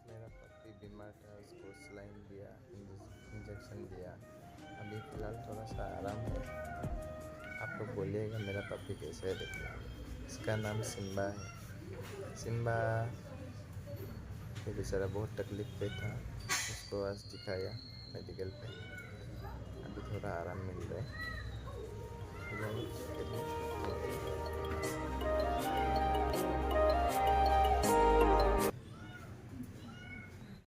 मेरा पप्पी बीमार था, उसको सलाइन दिया, इंजेक्शन दिया। अभी फ़िलहाल थोड़ा सा आराम है। आप लोग बोलिएगा मेरा पप्पी कैसे है देखिए। इसका नाम सिम्बा है। सिम्बा ये बेचारा बहुत तकलीफ़ पे था, उसको आज दिखाया मेडिकल पे। अभी थोड़ा आराम मिल रहा है।